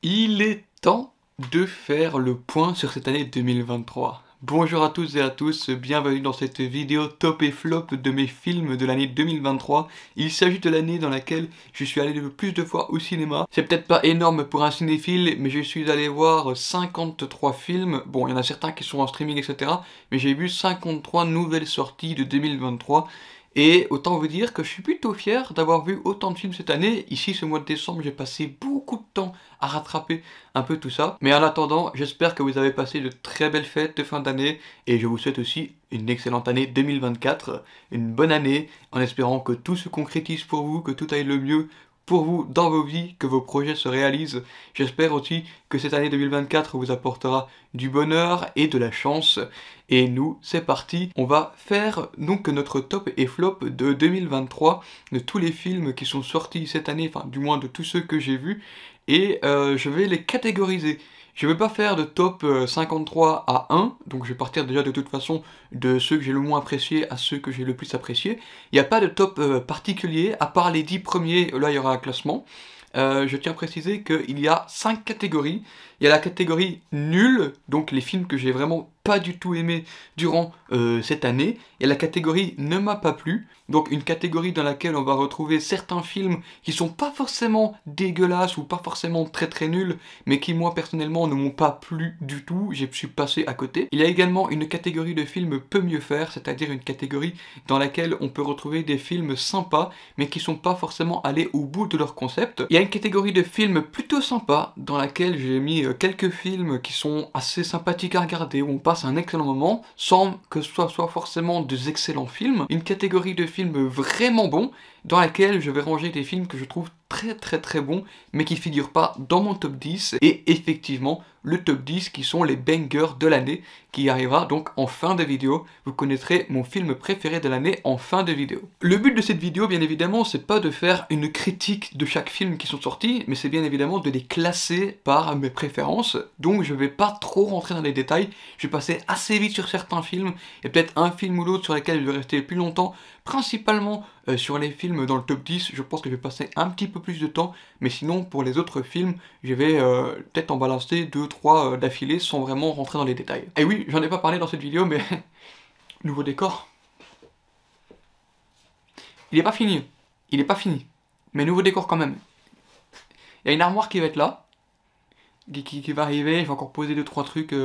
Il est temps de faire le point sur cette année 2023. Bonjour à tous et à tous, bienvenue dans cette vidéo top et flop de mes films de l'année 2023. Il s'agit de l'année dans laquelle je suis allé le plus de fois au cinéma. C'est peut-être pas énorme pour un cinéphile, mais je suis allé voir 53 films. Bon, il y en a certains qui sont en streaming, etc. Mais j'ai vu 53 nouvelles sorties de 2023. Et autant vous dire que je suis plutôt fier d'avoir vu autant de films cette année. Ici, ce mois de décembre, j'ai passé beaucoup de temps à rattraper un peu tout ça. Mais en attendant, j'espère que vous avez passé de très belles fêtes de fin d'année. Et je vous souhaite aussi une excellente année 2024. Une bonne année, en espérant que tout se concrétise pour vous, que tout aille le mieux pour vous dans vos vies, que vos projets se réalisent. J'espère aussi que cette année 2024 vous apportera du bonheur et de la chance. Et nous, c'est parti, on va faire donc notre top et flop de 2023, de tous les films qui sont sortis cette année, enfin du moins de tous ceux que j'ai vus, et je vais les catégoriser. Je ne vais pas faire de top 53 à 1, donc je vais partir déjà de toute façon de ceux que j'ai le moins appréciés à ceux que j'ai le plus appréciés. Il n'y a pas de top particulier, à part les 10 premiers, là il y aura un classement. Je tiens à préciser qu'il y a 5 catégories. Il y a la catégorie nulle, donc les films que j'ai vraiment pas du tout aimé durant cette année. Il y a la catégorie ne m'a pas plu, donc une catégorie dans laquelle on va retrouver certains films qui sont pas forcément dégueulasses ou pas forcément très très nuls, mais qui moi personnellement ne m'ont pas plu du tout, je suis passé à côté. Il y a également une catégorie de films peut mieux faire, c'est-à-dire une catégorie dans laquelle on peut retrouver des films sympas, mais qui sont pas forcément allés au bout de leur concept. Il y a une catégorie de films plutôt sympas, dans laquelle j'ai mis quelques films qui sont assez sympathiques à regarder, où on passe un excellent moment, sans que ce soit forcément des excellents films. Une catégorie de films vraiment bons, dans laquelle je vais ranger des films que je trouve très bons, mais qui figurent pas dans mon top 10, et effectivement, le top 10 qui sont les bangers de l'année, qui arrivera donc en fin de vidéo. Vous connaîtrez mon film préféré de l'année en fin de vidéo. Le but de cette vidéo, bien évidemment, c'est pas de faire une critique de chaque film qui sont sortis, mais c'est bien évidemment de les classer par mes préférences, donc je vais pas trop rentrer dans les détails, je vais passer assez vite sur certains films, et peut-être un film ou l'autre sur lesquels je vais rester plus longtemps, principalement sur les films dans le top 10, je pense que je vais passer un petit peu plus de temps, mais sinon pour les autres films, je vais peut-être en balancer 2-3 d'affilée sans vraiment rentrer dans les détails. Et oui, j'en ai pas parlé dans cette vidéo, mais nouveau décor. Il est pas fini, mais nouveau décor quand même. Il y a une armoire qui va être là, qui va arriver, je vais encore poser 2-3 trucs,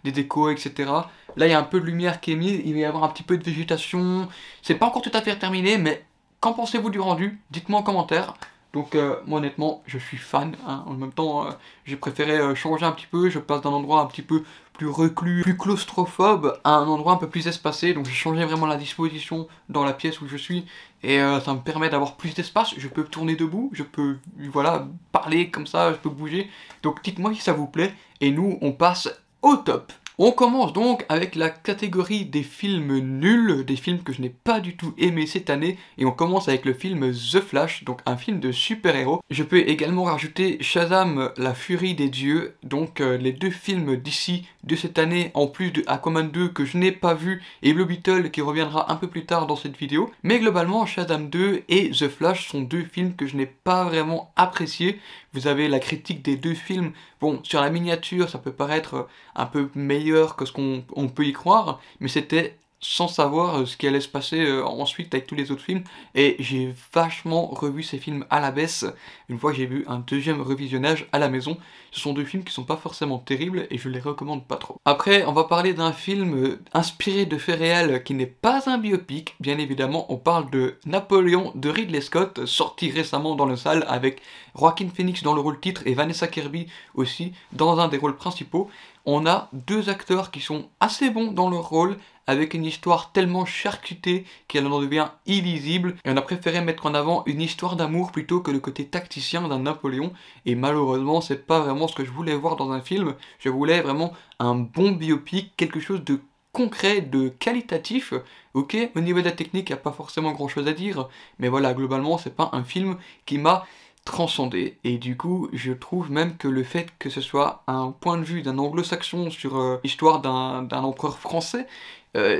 des décos, etc. Là, il y a un peu de lumière qui est mise, il va y avoir un petit peu de végétation. C'est pas encore tout à fait terminé, mais qu'en pensez-vous du rendu? Dites-moi en commentaire. Donc, moi, honnêtement, je suis fan. Hein. En même temps, j'ai préféré changer un petit peu. Je passe d'un endroit un petit peu plus reclus, plus claustrophobe, à un endroit un peu plus espacé. Donc, j'ai changé vraiment la disposition dans la pièce où je suis. Et ça me permet d'avoir plus d'espace. Je peux tourner debout, je peux, voilà, parler comme ça, je peux bouger. Donc, dites-moi si ça vous plaît. Et nous, on passe au top. On commence donc avec la catégorie des films nuls, des films que je n'ai pas du tout aimé cette année, et on commence avec le film The Flash, donc un film de super-héros. Je peux également rajouter Shazam, la furie des dieux, donc les deux films d'ici de cette année, en plus de Aquaman 2 que je n'ai pas vu, et Blue Beetle qui reviendra un peu plus tard dans cette vidéo. Mais globalement, Shazam 2 et The Flash sont deux films que je n'ai pas vraiment appréciés. Vous avez la critique des deux films. Bon, sur la miniature, ça peut paraître un peu meilleur que ce qu'on peut y croire, mais c'était sans savoir ce qui allait se passer ensuite avec tous les autres films, et j'ai vachement revu ces films à la baisse, une fois que j'ai vu un deuxième revisionnage à la maison. Ce sont deux films qui sont pas forcément terribles, et je les recommande pas trop. Après, on va parler d'un film inspiré de faits réels, qui n'est pas un biopic, bien évidemment, on parle de Napoléon de Ridley Scott, sorti récemment dans les salles, avec Joaquin Phoenix dans le rôle titre, et Vanessa Kirby aussi, dans un des rôles principaux. On a deux acteurs qui sont assez bons dans leur rôle, avec une histoire tellement charcutée qu'elle en devient illisible, et on a préféré mettre en avant une histoire d'amour plutôt que le côté tacticien d'un Napoléon, et malheureusement c'est pas vraiment ce que je voulais voir dans un film. Je voulais vraiment un bon biopic, quelque chose de concret, de qualitatif. Ok, au niveau de la technique, il n'y a pas forcément grand chose à dire, mais voilà, globalement c'est pas un film qui m'a transcendé, et du coup je trouve même que le fait que ce soit un point de vue d'un anglo-saxon sur l'histoire d'un empereur français,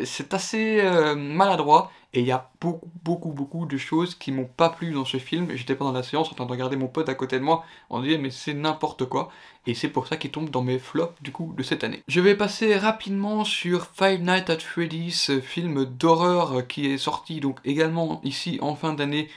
C'est assez maladroit, et il y a beaucoup de choses qui m'ont pas plu dans ce film. J'étais pas dans la séance en train de regarder mon pote à côté de moi, on disait mais c'est n'importe quoi, et c'est pour ça qu'il tombe dans mes flops du coup de cette année. Je vais passer rapidement sur Five Nights at Freddy's, film d'horreur qui est sorti donc également ici en fin d'année,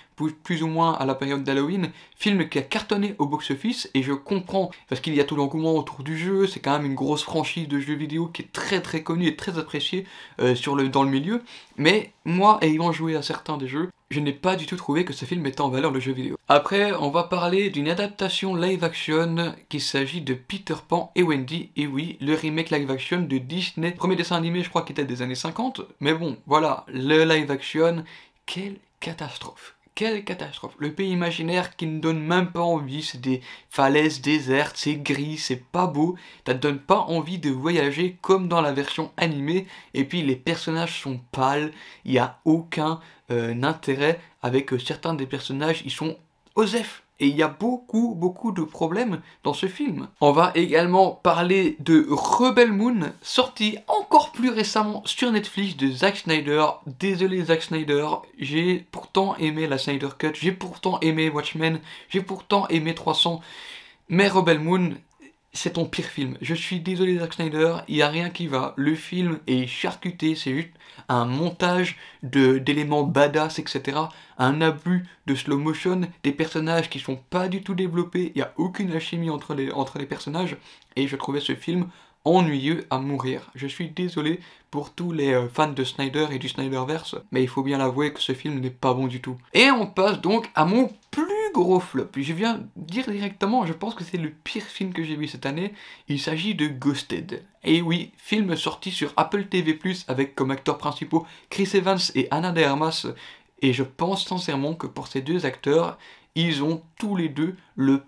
plus ou moins à la période d'Halloween, film qui a cartonné au box-office, et je comprends, parce qu'il y a tout l'engouement autour du jeu, c'est quand même une grosse franchise de jeux vidéo qui est très connue et très appréciée dans le milieu, mais moi, ayant joué à certains des jeux, je n'ai pas du tout trouvé que ce film mettait en valeur le jeu vidéo. Après, on va parler d'une adaptation live-action, qu'il s'agit de Peter Pan et Wendy, et oui, le remake live-action de Disney. Premier dessin animé, je crois, qui était des années 50, mais bon, voilà, le live-action, quelle catastrophe. Quelle catastrophe. Le pays imaginaire qui ne donne même pas envie, c'est des falaises désertes, c'est gris, c'est pas beau, ça te donne pas envie de voyager comme dans la version animée, et puis les personnages sont pâles, il n'y a aucun intérêt avec certains des personnages, ils sont osef. Et il y a beaucoup de problèmes dans ce film. On va également parler de Rebel Moon, sorti encore plus récemment sur Netflix de Zack Snyder. Désolé Zack Snyder, j'ai pourtant aimé la Snyder Cut, j'ai pourtant aimé Watchmen, j'ai pourtant aimé 300, mais Rebel Moon, c'est ton pire film. Je suis désolé Zack Snyder, il n'y a rien qui va. Le film est charcuté, c'est juste un montage d'éléments badass, etc. Un abus de slow motion, des personnages qui sont pas du tout développés, il n'y a aucune alchimie entre les personnages, et je trouvais ce film ennuyeux à mourir. Je suis désolé pour tous les fans de Snyder et du Snyderverse, mais il faut bien l'avouer que ce film n'est pas bon du tout. Et on passe donc à mon plus gros flop. Je viens dire directement, je pense que c'est le pire film que j'ai vu cette année. Il s'agit de Ghosted. Et oui, film sorti sur Apple TV+, avec comme acteurs principaux Chris Evans et Ana de Armas. Et je pense sincèrement que pour ces deux acteurs, ils ont tous les deux le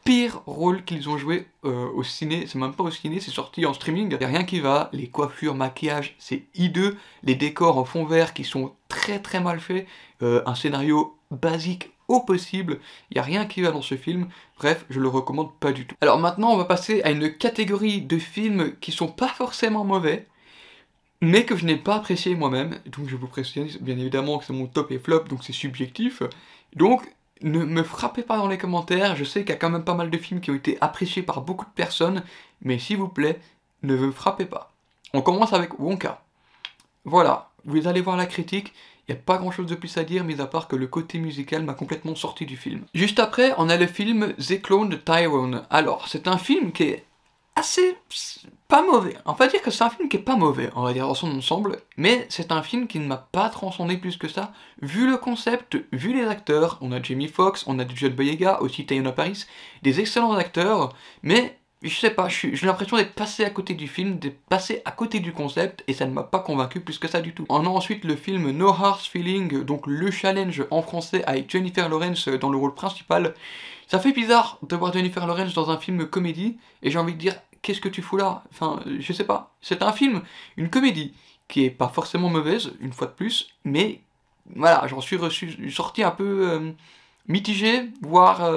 pire rôle qu'ils ont joué au ciné. C'est même pas au ciné, c'est sorti en streaming. Il n'y a rien qui va, les coiffures, maquillage, c'est hideux. Les décors en fond vert qui sont très mal faits. Un scénario basique au possible, il n'y a rien qui va dans ce film, bref, je le recommande pas du tout. Alors maintenant, on va passer à une catégorie de films qui sont pas forcément mauvais, mais que je n'ai pas apprécié moi-même, donc je vous précise bien évidemment que c'est mon top et flop, donc c'est subjectif, donc ne me frappez pas dans les commentaires, je sais qu'il y a quand même pas mal de films qui ont été appréciés par beaucoup de personnes, mais s'il vous plaît, ne me frappez pas. On commence avec Wonka. Voilà, vous allez voir la critique, il n'y a pas grand chose de plus à dire, mis à part que le côté musical m'a complètement sorti du film. Juste après, on a le film The Clone de Tyrone. Alors, c'est un film qui est assez... pas mauvais. On va dire que c'est un film qui est pas mauvais, on va dire dans son ensemble, mais c'est un film qui ne m'a pas transcendé plus que ça, vu le concept, vu les acteurs. On a Jamie Foxx, on a John Boyega, aussi Teyonah Parris, des excellents acteurs, mais... je sais pas, j'ai l'impression d'être passé à côté du film, d'être passé à côté du concept, et ça ne m'a pas convaincu plus que ça du tout. On a ensuite le film No Hard Feeling, donc le challenge en français avec Jennifer Lawrence dans le rôle principal. Ça fait bizarre de voir Jennifer Lawrence dans un film comédie, et j'ai envie de dire, qu'est-ce que tu fous là? Enfin, je sais pas. C'est un film, une comédie, qui est pas forcément mauvaise, une fois de plus, mais voilà, j'en suis sorti un peu mitigé, voire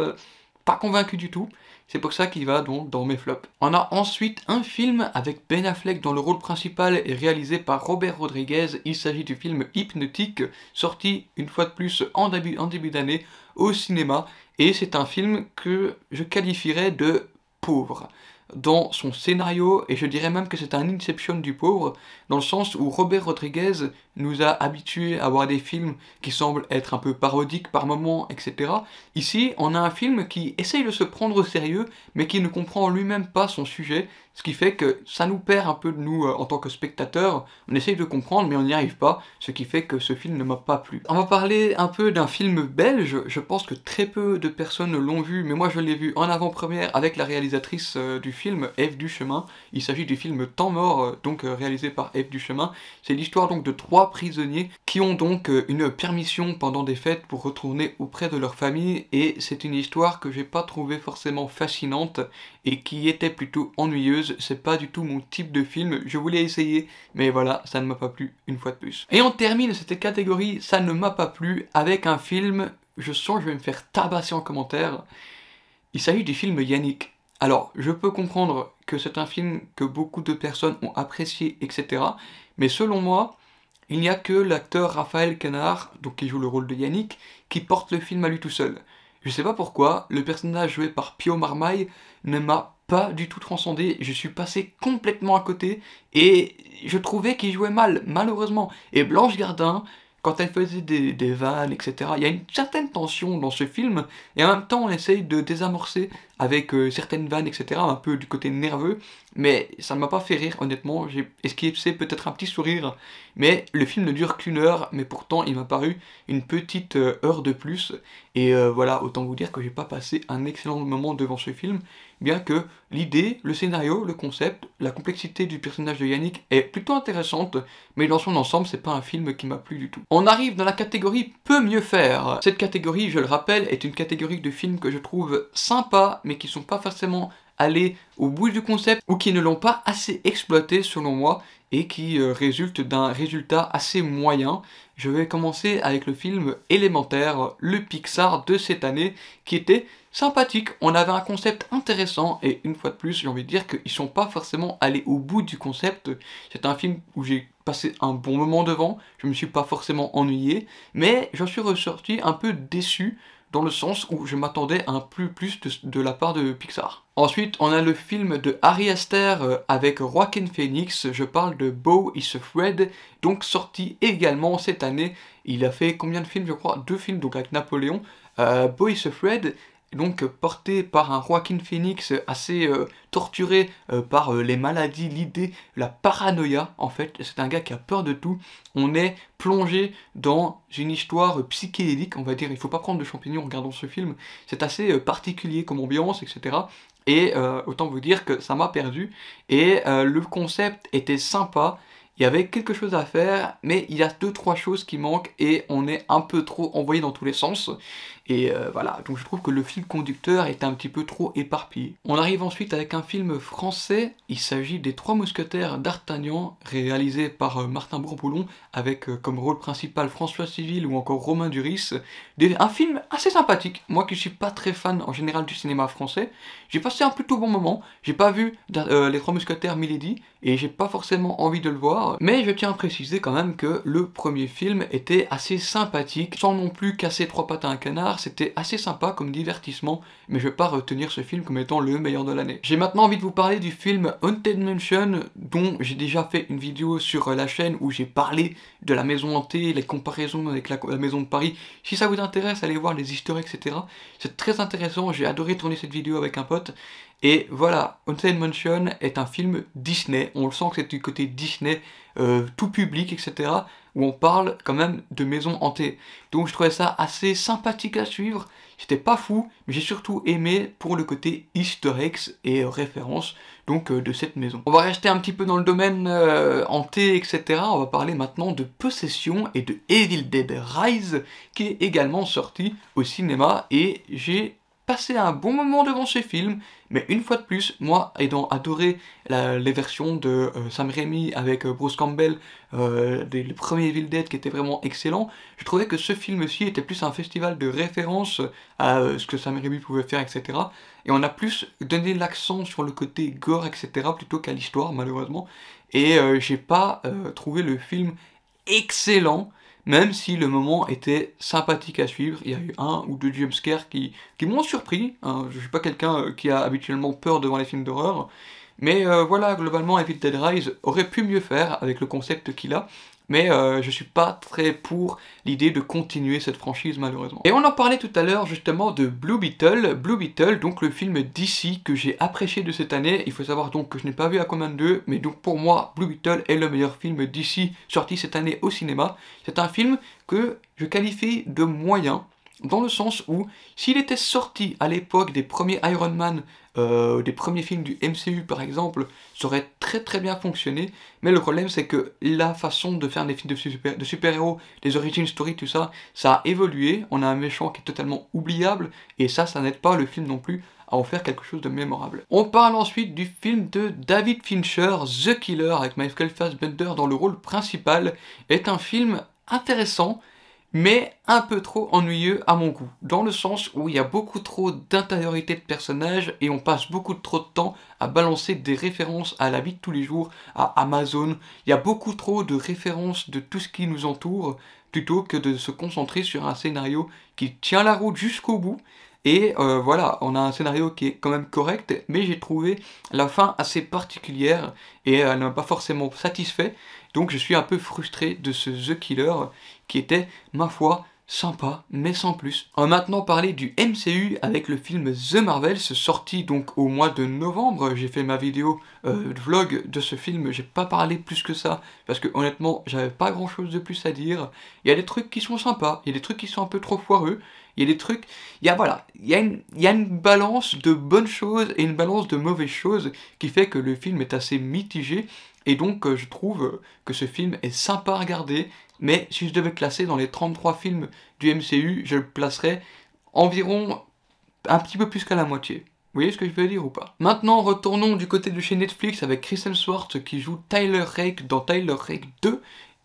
pas convaincu du tout. C'est pour ça qu'il va donc dans mes flops. On a ensuite un film avec Ben Affleck dans le rôle principal et réalisé par Robert Rodriguez. Il s'agit du film Hypnotique, sorti une fois de plus en début d'année au cinéma. Et c'est un film que je qualifierais de pauvre dans son scénario, et je dirais même que c'est un Inception du pauvre, dans le sens où Robert Rodriguez nous a habitués à voir des films qui semblent être un peu parodiques par moments, etc. Ici, on a un film qui essaye de se prendre au sérieux, mais qui ne comprend lui-même pas son sujet, ce qui fait que ça nous perd un peu de nous en tant que spectateurs. On essaye de comprendre, mais on n'y arrive pas, ce qui fait que ce film ne m'a pas plu. On va parler un peu d'un film belge, je pense que très peu de personnes l'ont vu, mais moi je l'ai vu en avant-première avec la réalisatrice du film, Ève Duchemin. Il s'agit du film Temps mort, donc réalisé par Ève Duchemin. C'est l'histoire donc de 3 prisonniers qui ont donc une permission pendant des fêtes pour retourner auprès de leur famille, et c'est une histoire que j'ai pas trouvée forcément fascinante et qui était plutôt ennuyeuse. C'est pas du tout mon type de film, je voulais essayer, mais voilà, ça ne m'a pas plu une fois de plus. Et on termine cette catégorie, ça ne m'a pas plu, avec un film, je sens que je vais me faire tabasser en commentaire. Il s'agit du film Yannick. Alors, je peux comprendre que c'est un film que beaucoup de personnes ont apprécié, etc. Mais selon moi, il n'y a que l'acteur Raphaël Quenard, donc qui joue le rôle de Yannick, qui porte le film à lui tout seul. Je sais pas pourquoi, le personnage joué par Pio Marmaille ne m'a pas du tout transcendé, je suis passé complètement à côté, et je trouvais qu'il jouait mal, malheureusement. Et Blanche Gardin, quand elle faisait des vannes, etc., il y a une certaine tension dans ce film, et en même temps on essaye de désamorcer avec certaines vannes, etc., un peu du côté nerveux, mais ça ne m'a pas fait rire, honnêtement, j'ai esquissé peut-être un petit sourire, mais le film ne dure qu'une heure, mais pourtant il m'a paru une petite heure de plus, et voilà, autant vous dire que j'ai pas passé un excellent moment devant ce film, bien que l'idée, le scénario, le concept, la complexité du personnage de Yannick est plutôt intéressante, mais dans son ensemble, c'est pas un film qui m'a plu du tout. On arrive dans la catégorie peut mieux faire. Cette catégorie, je le rappelle, est une catégorie de films que je trouve sympas, mais qui sont pas forcément allés au bout du concept, ou qui ne l'ont pas assez exploité selon moi, et qui résulte d'un résultat assez moyen. Je vais commencer avec le film Élémentaire, le Pixar de cette année, qui était sympathique. On avait un concept intéressant, et une fois de plus, j'ai envie de dire qu'ils sont pas forcément allés au bout du concept. C'est un film où j'ai passé un bon moment devant, je me suis pas forcément ennuyé, mais j'en suis ressorti un peu déçu, dans le sens où je m'attendais à un plus de la part de Pixar. Ensuite, on a le film de Ari Aster avec Joaquin Phoenix, je parle de Beau is Afraid, donc sorti également cette année. Il a fait combien de films, je crois? 2 films, donc avec Napoléon. Beau is Afraid, donc porté par un Joaquin Phoenix assez torturé par les maladies, l'idée, la paranoïa en fait, c'est un gars qui a peur de tout. On est plongé dans une histoire psychédélique, on va dire, il faut pas prendre de champignons en regardant ce film, c'est assez particulier comme ambiance, etc. Et autant vous dire que ça m'a perdu, et le concept était sympa, il y avait quelque chose à faire, mais il y a 2-3 choses qui manquent, et on est un peu trop envoyé dans tous les sens. Et voilà, donc je trouve que le fil conducteur est un petit peu trop éparpillé. On arrive ensuite avec un film français, il s'agit des Trois Mousquetaires d'Artagnan, réalisé par Martin Bourboulon, avec comme rôle principal François Civil ou encore Romain Duris. Un film assez sympathique, moi qui suis pas très fan en général du cinéma français, j'ai passé un plutôt bon moment, j'ai pas vu les Trois Mousquetaires Milady, et j'ai pas forcément envie de le voir, mais je tiens à préciser quand même que le premier film était assez sympathique, sans non plus casser 3 pattes à un canard, c'était assez sympa comme divertissement, mais je vais pas retenir ce film comme étant le meilleur de l'année. J'ai maintenant envie de vous parler du film Haunted Mansion, dont j'ai déjà fait une vidéo sur la chaîne où j'ai parlé de la maison hantée, les comparaisons avec la maison de Paris. Si ça vous intéresse, allez voir les historiques, etc. C'est très intéressant, j'ai adoré tourner cette vidéo avec un pote. Et voilà, Haunted Mansion est un film Disney, on le sent que c'est du côté Disney, tout public, etc., où on parle quand même de maisons hantées. Donc je trouvais ça assez sympathique à suivre, j'étais pas fou, mais j'ai surtout aimé pour le côté easter eggs et références donc de cette maison. On va rester un petit peu dans le domaine hanté, etc., on va parler maintenant de Possession et de Evil Dead Rise, qui est également sorti au cinéma, et j'ai passé un bon moment devant ce film, mais une fois de plus, moi ayant adoré les versions de Sam Raimi avec Bruce Campbell, les premiers Evil Dead qui étaient vraiment excellents, je trouvais que ce film-ci était plus un festival de référence à ce que Sam Raimi pouvait faire, etc. Et on a plus donné l'accent sur le côté gore, etc. plutôt qu'à l'histoire, malheureusement. Et j'ai pas trouvé le film excellent, même si le moment était sympathique à suivre. Il y a eu 1 ou 2 jumpscares qui m'ont surpris, hein. Je suis pas quelqu'un qui a habituellement peur devant les films d'horreur, mais voilà, globalement Evil Dead Rise aurait pu mieux faire avec le concept qu'il a, mais je suis pas très pour l'idée de continuer cette franchise malheureusement. Et on en parlait tout à l'heure justement de Blue Beetle, donc le film DC que j'ai apprécié de cette année. Il faut savoir donc que je n'ai pas vu Aquaman 2, mais donc pour moi Blue Beetle est le meilleur film DC sorti cette année au cinéma. C'est un film que je qualifie de moyen, dans le sens où, s'il était sorti à l'époque des premiers Iron Man, des premiers films du MCU par exemple, ça aurait très bien fonctionné, mais le problème c'est que la façon de faire des films de super-héros, les origin story, tout ça, ça a évolué, on a un méchant qui est totalement oubliable, et ça n'aide pas le film non plus à en faire quelque chose de mémorable. On parle ensuite du film de David Fincher, The Killer, avec Michael Fassbender dans le rôle principal, est un film intéressant, mais un peu trop ennuyeux à mon goût, dans le sens où il y a beaucoup trop d'intériorité de personnages et on passe beaucoup trop de temps à balancer des références à la vie de tous les jours, à Amazon. Il y a beaucoup trop de références de tout ce qui nous entoure, plutôt que de se concentrer sur un scénario qui tient la route jusqu'au bout. Et voilà, on a un scénario qui est quand même correct, mais j'ai trouvé la fin assez particulière et elle ne m'a pas forcément satisfait. Donc je suis un peu frustré de ce The Killer qui était, ma foi, sympa, mais sans plus. On va maintenant parler du MCU avec le film The Marvels, sorti donc au mois de novembre. J'ai fait ma vidéo vlog de ce film, j'ai pas parlé plus que ça, parce que honnêtement, j'avais pas grand chose de plus à dire. Il y a des trucs qui sont sympas, il y a des trucs qui sont un peu trop foireux, il y a des trucs... voilà, il y a une balance de bonnes choses et une balance de mauvaises choses qui fait que le film est assez mitigé. Et donc je trouve que ce film est sympa à regarder, mais si je devais classer dans les 33 films du MCU, je le placerais environ un petit peu plus qu'à la moitié. Vous voyez ce que je veux dire ou pas? Maintenant, retournons du côté de chez Netflix avec Chris Hemsworth qui joue Tyler Rake dans Tyler Rake 2.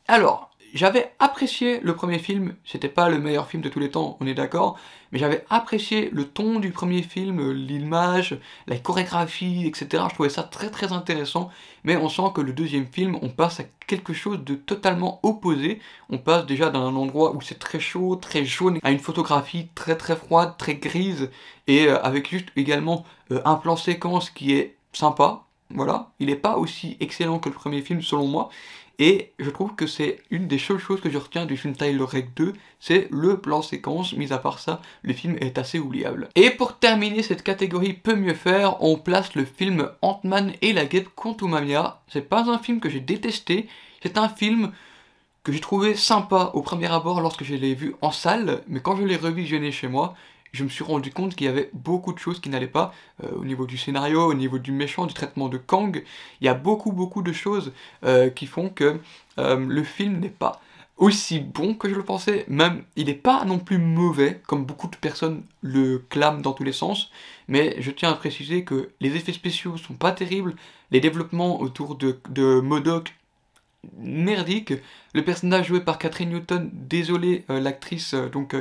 Alors, j'avais apprécié le premier film, c'était pas le meilleur film de tous les temps, on est d'accord, mais j'avais apprécié le ton du premier film, l'image, la chorégraphie, etc. Je trouvais ça très très intéressant, mais on sent que le deuxième film, on passe à quelque chose de totalement opposé. On passe déjà d'un endroit où c'est très chaud, très jaune, à une photographie très très froide, très grise, et avec juste également un plan séquence qui est sympa. Voilà, il n'est pas aussi excellent que le premier film selon moi, et je trouve que c'est une des seules choses que je retiens du film Tyler Rake 2, c'est le plan séquence. Mis à part ça, le film est assez oubliable. Et pour terminer cette catégorie peut mieux faire, on place le film Ant-Man et la guêpe Quantumania. C'est pas un film que j'ai détesté, c'est un film que j'ai trouvé sympa au premier abord lorsque je l'ai vu en salle, mais quand je l'ai revisionné chez moi, je me suis rendu compte qu'il y avait beaucoup de choses qui n'allaient pas, au niveau du scénario, au niveau du méchant, du traitement de Kang. Il y a beaucoup de choses qui font que le film n'est pas aussi bon que je le pensais. Même, il n'est pas non plus mauvais, comme beaucoup de personnes le clament dans tous les sens, mais je tiens à préciser que les effets spéciaux sont pas terribles, les développements autour de MODOK merdique, le personnage joué par Catherine Newton, désolé l'actrice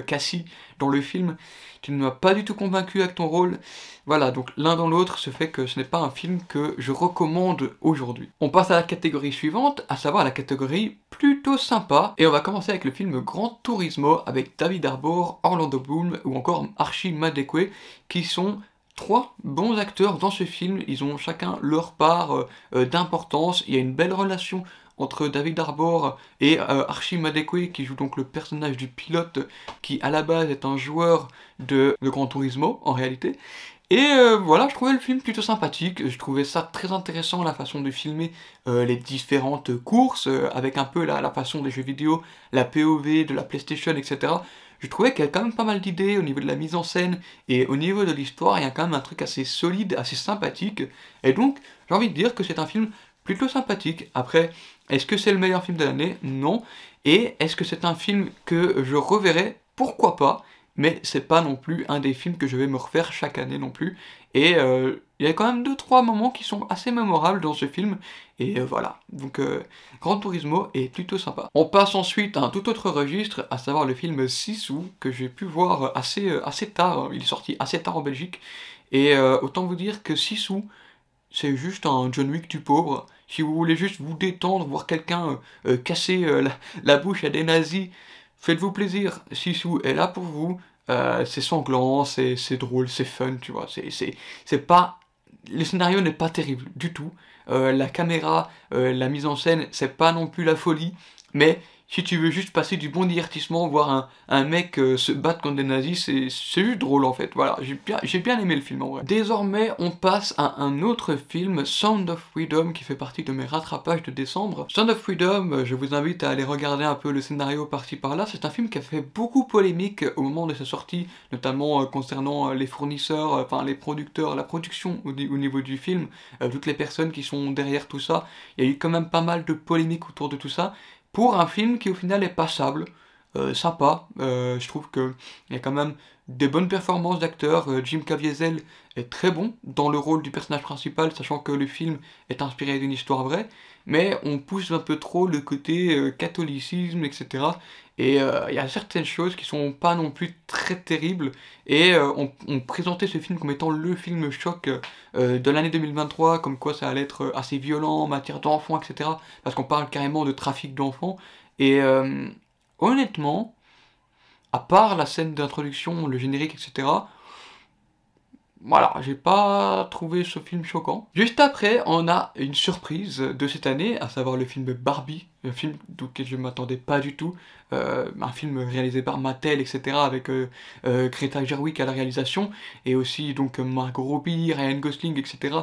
Cassie dans le film, tu ne m'as pas du tout convaincu avec ton rôle. Voilà, donc l'un dans l'autre, ce fait que ce n'est pas un film que je recommande aujourd'hui. On passe à la catégorie suivante, à savoir la catégorie plutôt sympa, et on va commencer avec le film Gran Turismo avec David Harbour, Orlando Bloom ou encore Archie Madekwe, qui sont trois bons acteurs dans ce film. Ils ont chacun leur part d'importance. Il y a une belle relation entre David Harbour et Archie Madekwe, qui joue donc le personnage du pilote, qui à la base est un joueur de Gran Turismo en réalité. Et voilà, je trouvais le film plutôt sympathique, je trouvais ça très intéressant, la façon de filmer les différentes courses, avec un peu la façon des jeux vidéo, la POV, de la PlayStation, etc. Je trouvais qu'il y a quand même pas mal d'idées au niveau de la mise en scène, et au niveau de l'histoire, il y a quand même un truc assez solide, assez sympathique, et donc j'ai envie de dire que c'est un film plutôt sympathique. Après, est-ce que c'est le meilleur film de l'année? Non. Et est-ce que c'est un film que je reverrai? Pourquoi pas? Mais c'est pas non plus un des films que je vais me refaire chaque année non plus. Et il y a quand même 2-3 moments qui sont assez mémorables dans ce film. Et voilà, donc Gran Turismo est plutôt sympa. On passe ensuite à un tout autre registre, à savoir le film Sisu, que j'ai pu voir assez tard. Il est sorti assez tard en Belgique. Et autant vous dire que Sisu, c'est juste un John Wick du pauvre. Si vous voulez juste vous détendre, voir quelqu'un casser la bouche à des nazis, faites-vous plaisir. Sisu est là pour vous. C'est sanglant, c'est drôle, c'est fun, tu vois. C'est pas... Le scénario n'est pas terrible du tout. La caméra, la mise en scène, c'est pas non plus la folie. Mais si tu veux juste passer du bon divertissement, voir un mec se battre contre des nazis, c'est juste drôle en fait. Voilà, j'ai bien aimé le film en vrai. Désormais, on passe à un autre film, Sound of Freedom, qui fait partie de mes rattrapages de décembre. Sound of Freedom, je vous invite à aller regarder un peu le scénario par-ci par-là. C'est un film qui a fait beaucoup polémique au moment de sa sortie, notamment concernant les fournisseurs, enfin les producteurs, la production au niveau du film, toutes les personnes qui sont derrière tout ça. Il y a eu quand même pas mal de polémiques autour de tout ça, pour un film qui au final est passable. sympa. Je trouve qu'il y a quand même des bonnes performances d'acteurs. Jim Caviezel est très bon dans le rôle du personnage principal, sachant que le film est inspiré d'une histoire vraie, mais on pousse un peu trop le côté catholicisme, etc. Et il y a certaines choses qui sont pas non plus très terribles, et on présentait ce film comme étant le film choc de l'année 2023, comme quoi ça allait être assez violent en matière d'enfants, etc. Parce qu'on parle carrément de trafic d'enfants, et honnêtement, à part la scène d'introduction, le générique, etc., voilà, j'ai pas trouvé ce film choquant. Juste après, on a une surprise de cette année, à savoir le film Barbie, un film auquel je m'attendais pas du tout, un film réalisé par Mattel, etc., avec Greta Gerwig à la réalisation, et aussi donc Margot Robbie, Ryan Gosling, etc.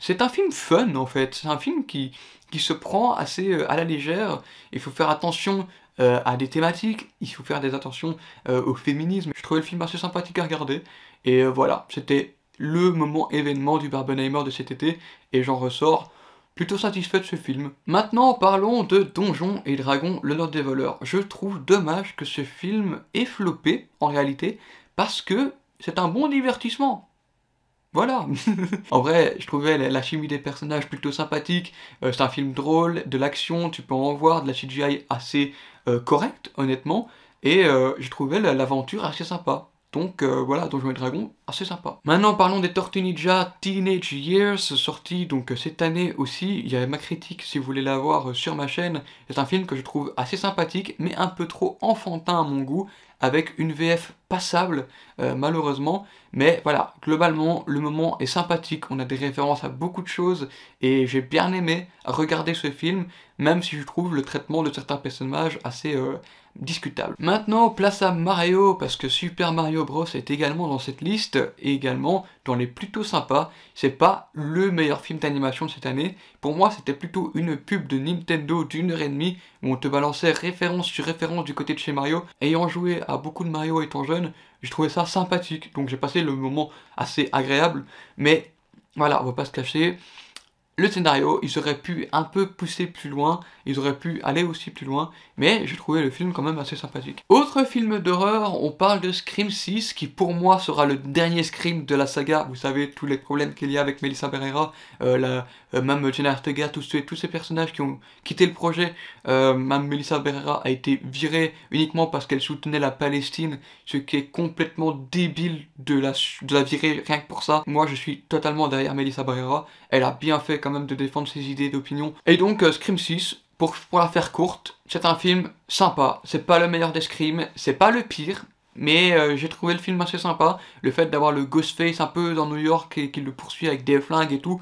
C'est un film fun en fait, c'est un film qui se prend assez à la légère. Il faut faire attention à des thématiques, il faut faire des attentions au féminisme. Je trouvais le film assez sympathique à regarder, et voilà, c'était le moment événement du Barbenheimer de cet été, et j'en ressors plutôt satisfait de ce film. Maintenant, parlons de Donjons et Dragons, le Lord des voleurs. Je trouve dommage que ce film ait floppé, en réalité, parce que c'est un bon divertissement. Voilà. En vrai, je trouvais la chimie des personnages plutôt sympathique, c'est un film drôle, de l'action, tu peux en voir, de la CGI assez correcte, honnêtement, et je trouvais l'aventure assez sympa. Donc voilà, Donjons et Dragons, assez sympa. Maintenant parlons des Tortues Ninja Teenage Years, sorti donc cette année aussi. Il y a ma critique si vous voulez la voir sur ma chaîne. C'est un film que je trouve assez sympathique, mais un peu trop enfantin à mon goût, avec une VF passable, malheureusement. Mais voilà, globalement, le moment est sympathique, on a des références à beaucoup de choses, et j'ai bien aimé regarder ce film, même si je trouve le traitement de certains personnages assez discutable. Maintenant, place à Mario, parce que Super Mario Bros est également dans cette liste, et également dans les plutôt sympas. C'est pas le meilleur film d'animation de cette année, pour moi c'était plutôt une pub de Nintendo d'1h30, où on te balançait référence sur référence du côté de chez Mario. Ayant joué à beaucoup de Mario étant jeune, je trouvais ça sympathique, donc j'ai passé le moment assez agréable, mais voilà, on va pas se cacher. Le scénario, ils auraient pu un peu pousser plus loin, ils auraient pu aller aussi plus loin, mais j'ai trouvé le film quand même assez sympathique. Autre film d'horreur, on parle de Scream 6, qui pour moi sera le dernier Scream de la saga. Vous savez, tous les problèmes qu'il y a avec Melissa Barrera, même Jenna Ortega, tous ces personnages qui ont quitté le projet. Même Melissa Barrera a été virée uniquement parce qu'elle soutenait la Palestine, ce qui est complètement débile de la virer rien que pour ça. Moi je suis totalement derrière Melissa Barrera, elle a bien fait quand même de défendre ses idées d'opinion. Et donc Scream 6, pour la faire courte, c'est un film sympa. C'est pas le meilleur des Scream, c'est pas le pire, mais j'ai trouvé le film assez sympa. Le fait d'avoir le Ghostface un peu dans New York et qu'il le poursuit avec des flingues et tout,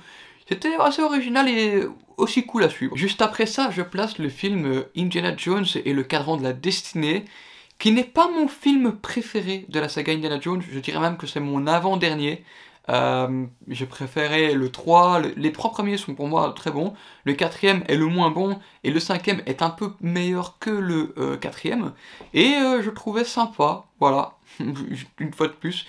c'était assez original et aussi cool à suivre. Juste après ça, je place le film Indiana Jones et le Cadran de la Destinée, qui n'est pas mon film préféré de la saga Indiana Jones, je dirais même que c'est mon avant-dernier. J'ai préféré le 3, les 3 premiers sont pour moi très bons, le 4ème est le moins bon, et le 5ème est un peu meilleur que le 4ème, et je trouvais sympa, voilà, une fois de plus.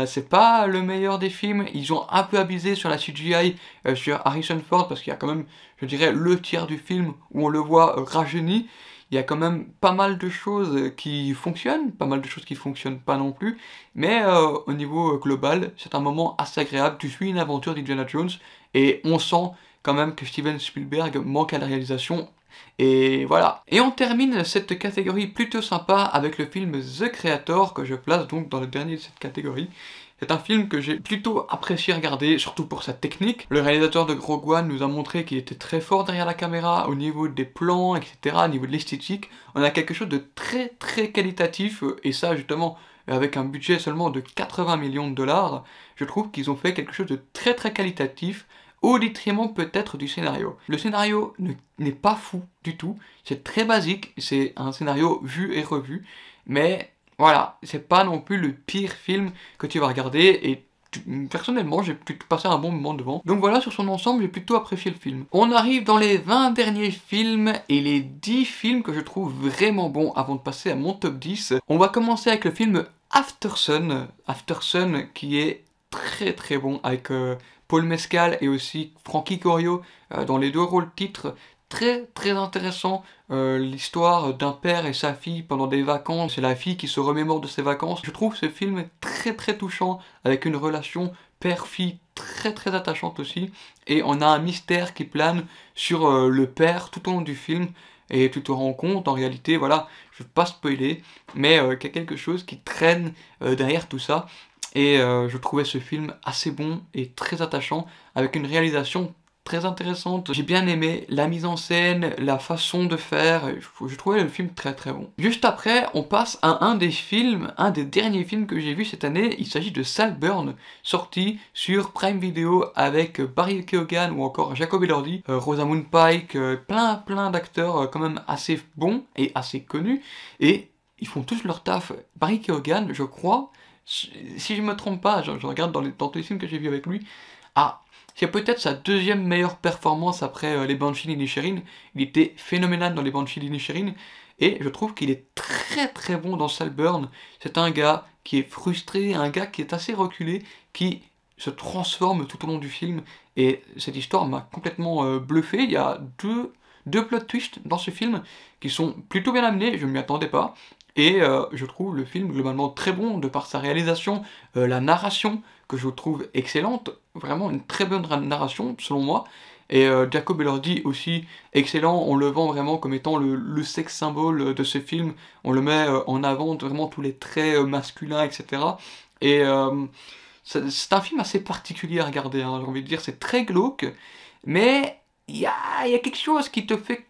C'est pas le meilleur des films, ils ont un peu abusé sur la CGI, sur Harrison Ford, parce qu'il y a quand même, je dirais, le tiers du film où on le voit rajeuni. Il y a quand même pas mal de choses qui fonctionnent, pas mal de choses qui fonctionnent pas non plus, mais au niveau global, c'est un moment assez agréable. Tu suis une aventure d'Indiana Jones, et on sent quand même que Steven Spielberg manque à la réalisation, et voilà. Et on termine cette catégorie plutôt sympa avec le film The Creator, que je place donc dans le dernier de cette catégorie. C'est un film que j'ai plutôt apprécié regarder, surtout pour sa technique. Le réalisateur de Rogue One nous a montré qu'il était très fort derrière la caméra, au niveau des plans, etc., au niveau de l'esthétique. On a quelque chose de très très qualitatif, et ça justement, avec un budget seulement de 80 millions de dollars, je trouve qu'ils ont fait quelque chose de très très qualitatif, au détriment peut-être du scénario. Le scénario n'est pas fou du tout, c'est très basique, c'est un scénario vu et revu, mais voilà, c'est pas non plus le pire film que tu vas regarder, et personnellement j'ai plutôt passé un bon moment devant. Donc voilà, sur son ensemble j'ai plutôt apprécié le film. On arrive dans les 20 derniers films et les 10 films que je trouve vraiment bons avant de passer à mon top 10. On va commencer avec le film Aftersun, qui est très très bon, avec Paul Mescal et aussi Frankie Corio dans les deux rôles titres. Très très intéressant, l'histoire d'un père et sa fille pendant des vacances, c'est la fille qui se remémore de ses vacances. Je trouve ce film très très touchant, avec une relation père-fille très très attachante aussi, et on a un mystère qui plane sur le père tout au long du film, et tu te rends compte en réalité, voilà, je ne veux pas spoiler, mais qu'il y a quelque chose qui traîne derrière tout ça, et je trouvais ce film assez bon et très attachant, avec une réalisation très intéressante. J'ai bien aimé la mise en scène, la façon de faire, je trouvais le film très très bon. Juste après, on passe à un des derniers films que j'ai vu cette année. Il s'agit de Saltburn, sorti sur Prime Video avec Barry Keoghan ou encore Jacob Elordi, Rosamund Pike, plein d'acteurs quand même assez bons et assez connus, et ils font tous leur taf. Barry Keoghan, je crois, si je me trompe pas, je regarde dans tous les films que j'ai vus avec lui, c'est peut-être sa deuxième meilleure performance après les Banshees d'Inisherin. Il était phénoménal dans les Banshees d'Inisherin, et je trouve qu'il est très très bon dans Saltburn. C'est un gars qui est frustré, un gars qui est assez reculé, qui se transforme tout au long du film, et cette histoire m'a complètement bluffé. Il y a deux plot twists dans ce film qui sont plutôt bien amenés, je ne m'y attendais pas. Et je trouve le film globalement très bon de par sa réalisation, la narration que je trouve excellente, vraiment une très bonne narration selon moi, et Jacob Elordi aussi excellent, on le vend vraiment comme étant le sex symbole de ce film, on le met en avant vraiment tous les traits masculins, etc. Et c'est un film assez particulier à regarder, hein, j'ai envie de dire, c'est très glauque, mais il y a quelque chose qui te fait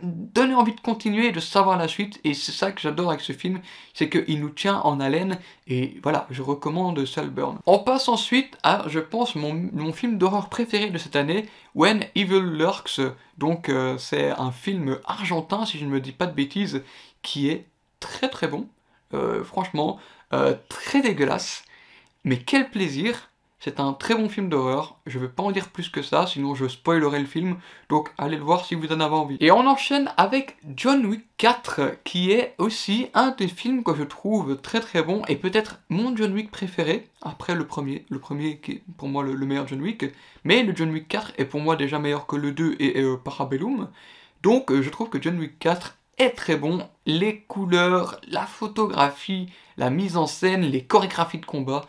donner envie de continuer et de savoir la suite, et c'est ça que j'adore avec ce film, c'est qu'il nous tient en haleine, et voilà, je recommande Saltburn. On passe ensuite à, je pense, mon film d'horreur préféré de cette année, When Evil Lurks, donc c'est un film argentin, si je ne me dis pas de bêtises, qui est très très bon, franchement, très dégueulasse, mais quel plaisir! C'est un très bon film d'horreur, je vais pas en dire plus que ça, sinon je spoilerai le film, donc allez le voir si vous en avez envie. Et on enchaîne avec John Wick 4, qui est aussi un des films que je trouve très très bon, et peut-être mon John Wick préféré, après le premier qui est pour moi le meilleur John Wick, mais le John Wick 4 est pour moi déjà meilleur que le 2 et Parabellum, donc je trouve que John Wick 4 est très bon, les couleurs, la photographie, la mise en scène, les chorégraphies de combat,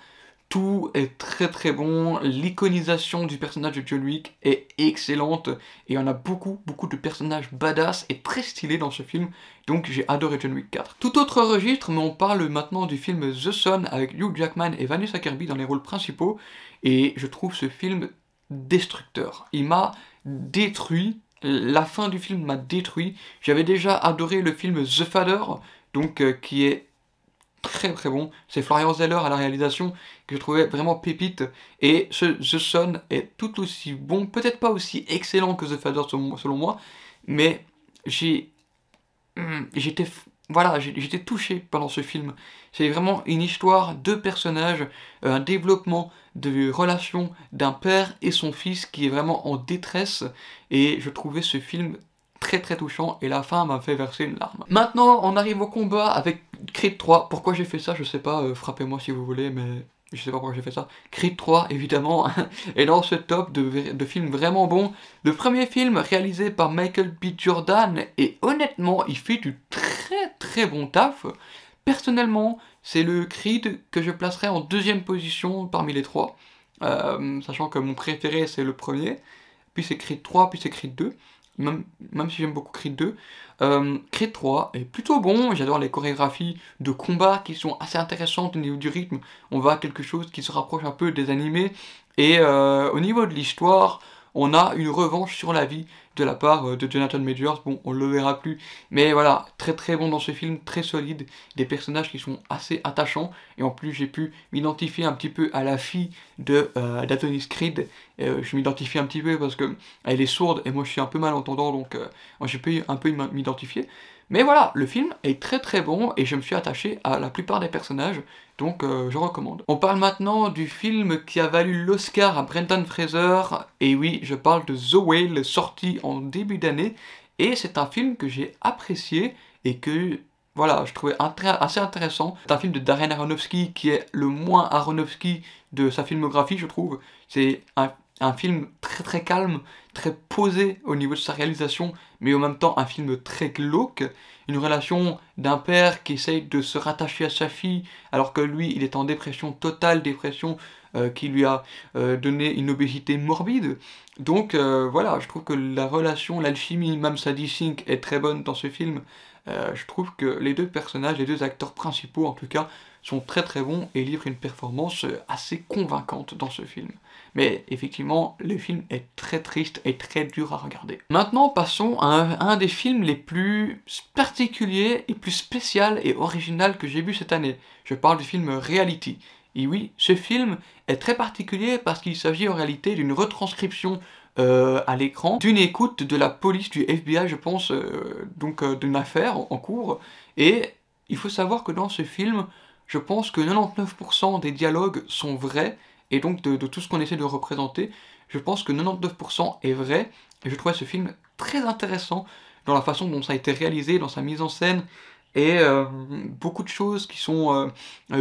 tout est très très bon, l'iconisation du personnage de John Wick est excellente, et on a beaucoup de personnages badass et très stylés dans ce film, donc j'ai adoré John Wick 4. Tout autre registre, mais on parle maintenant du film The Son avec Hugh Jackman et Vanessa Kirby dans les rôles principaux, et je trouve ce film destructeur. Il m'a détruit, la fin du film m'a détruit. J'avais déjà adoré le film The Father, donc qui est très très bon, c'est Florian Zeller à la réalisation que je trouvais vraiment pépite, et The Son est tout aussi bon, peut-être pas aussi excellent que The Father selon moi, mais j'étais touché pendant ce film. C'est vraiment une histoire de personnages, un développement de relation d'un père et son fils qui est vraiment en détresse, et je trouvais ce film très très touchant, et la fin m'a fait verser une larme. Maintenant on arrive au combat avec Creed 3, pourquoi j'ai fait ça je sais pas, frappez-moi si vous voulez, mais je sais pas pourquoi j'ai fait ça. Creed 3 évidemment est dans ce top de films vraiment bons. Le premier film réalisé par Michael B. Jordan, et honnêtement il fait du très très bon taf. Personnellement c'est le Creed que je placerai en deuxième position parmi les trois, sachant que mon préféré c'est le premier, puis c'est Creed 3, puis c'est Creed 2. Même si j'aime beaucoup Creed 2, Creed 3 est plutôt bon, j'adore les chorégraphies de combat qui sont assez intéressantes au niveau du rythme, on va à quelque chose qui se rapproche un peu des animés, et au niveau de l'histoire, on a une revanche sur la vie de la part de Jonathan Majors, bon on le verra plus, mais voilà, très très bon dans ce film, très solide, des personnages qui sont assez attachants, et en plus j'ai pu m'identifier un petit peu à la fille d'Adonis Creed, je m'identifie un petit peu parce que elle est sourde et moi je suis un peu malentendant, donc j'ai pu un peu m'identifier. Mais voilà, le film est très très bon et je me suis attaché à la plupart des personnages, donc je recommande. On parle maintenant du film qui a valu l'Oscar à Brendan Fraser, et oui, je parle de The Whale, sorti en début d'année, et c'est un film que j'ai apprécié et que, voilà, je trouvais assez intéressant. C'est un film de Darren Aronofsky qui est le moins Aronofsky de sa filmographie, je trouve. C'est un film très calme, très posé au niveau de sa réalisation, mais en même temps un film très glauque. Une relation d'un père qui essaye de se rattacher à sa fille, alors que lui, il est en dépression totale, dépression qui lui a donné une obésité morbide. Donc voilà, je trouve que la relation, l'alchimie, même Sadie Sink est très bonne dans ce film. Je trouve que les deux personnages, les deux acteurs principaux en tout cas, sont très bons et livrent une performance assez convaincante dans ce film. Mais effectivement, le film est très triste et très dur à regarder. Maintenant, passons à un des films les plus particuliers et plus spécial et original que j'ai vu cette année. Je parle du film Reality. Et oui, ce film est très particulier parce qu'il s'agit en réalité d'une retranscription à l'écran d'une écoute de la police du FBI, je pense, d'une affaire en cours. Et il faut savoir que dans ce film, je pense que 99% des dialogues sont vrais, et donc de tout ce qu'on essaie de représenter, je pense que 99% est vrai, et je trouvais ce film très intéressant dans la façon dont ça a été réalisé, dans sa mise en scène, et beaucoup de choses qui sont